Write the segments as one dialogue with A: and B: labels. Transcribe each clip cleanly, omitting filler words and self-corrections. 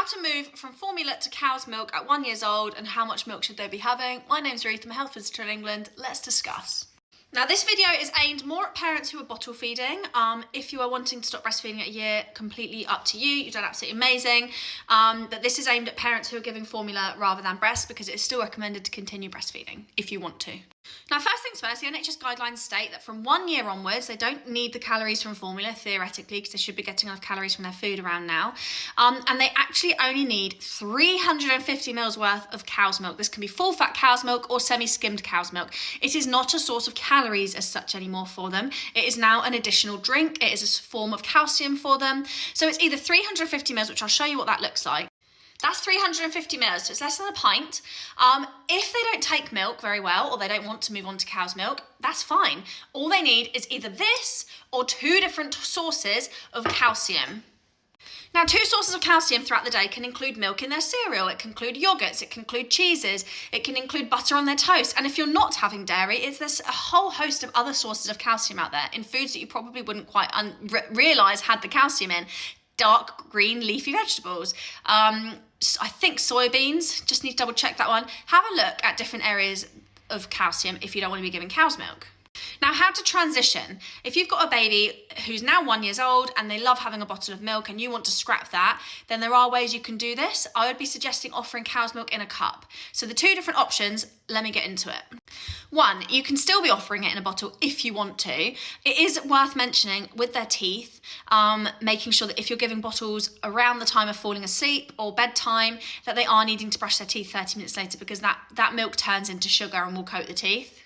A: How to move from formula to cow's milk at 1 year old and how much milk should they be having. My name's Ruth, I'm a health visitor in England. Let's discuss. Now this video is aimed more at parents who are bottle feeding. If you are wanting to stop breastfeeding at a year, completely up to you. You've done absolutely amazing. But this is aimed at parents who are giving formula rather than breast because it is still recommended to continue breastfeeding if you want to. Now first things first, the NHS guidelines state that from 1 year onwards, they don't need the calories from formula theoretically because they should be getting enough calories from their food around now. And they actually only need 350 mils worth of cow's milk. This can be full fat cow's milk or semi-skimmed cow's milk. It is not a source of calories as such anymore for them. It is now an additional drink. It is a form of calcium for them. So it's either 350 mils, which I'll show you what that looks like. That's 350 mils, so it's less than a pint. If they don't take milk very well or they don't want to move on to cow's milk, that's fine. All they need is either this or 2 different sources of calcium. Now, 2 sources of calcium throughout the day can include milk in their cereal, it can include yogurts, it can include cheeses, it can include butter on their toast. And if you're not having dairy, there's a whole host of other sources of calcium out there in foods that you probably wouldn't quite realise had the calcium in. Dark green leafy vegetables. I think soybeans, just need to double check that one. Have a look at different areas of calcium if you don't want to be giving cow's milk. Now, how to transition. If you've got a baby who's now 1 year old and they love having a bottle of milk and you want to scrap that, then there are ways you can do this. I would be suggesting offering cow's milk in a cup. So the 2 different options, let me get into it. 1, you can still be offering it in a bottle if you want to. It is worth mentioning with their teeth, making sure that if you're giving bottles around the time of falling asleep or bedtime, that they are needing to brush their teeth 30 minutes later because that milk turns into sugar and will coat the teeth.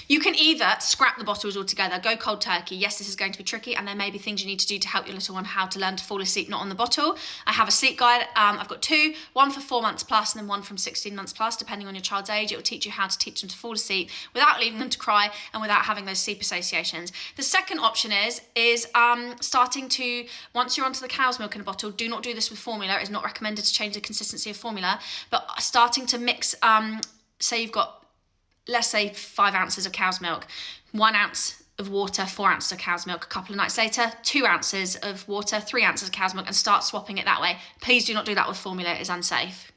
A: You can either scrap the bottles altogether, go cold turkey. Yes, this is going to be tricky and there may be things you need to do to help your little one how to learn to fall asleep not on the bottle. I have a sleep guide. I've got 2, one for 4 months plus and then one from 16 months plus, depending on your child's age. It will teach you how to teach them to fall asleep without leaving them to cry and without having those sleep associations. The second option is starting to, once you're onto the cow's milk in a bottle, do not do this with formula. It's not recommended to change the consistency of formula, but starting to mix, say you've got, let's say 5 ounces of cow's milk, 1 ounce of water, 4 ounces of cow's milk. A couple of nights later, 2 ounces of water, 3 ounces of cow's milk, and start swapping it that way. Please do not do that with formula, it is unsafe.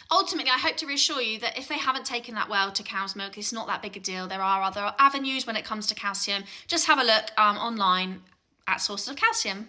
A: Ultimately, I hope to reassure you that if they haven't taken that well to cow's milk, it's not that big a deal. There are other avenues when it comes to calcium. Just have a look online at sources of calcium.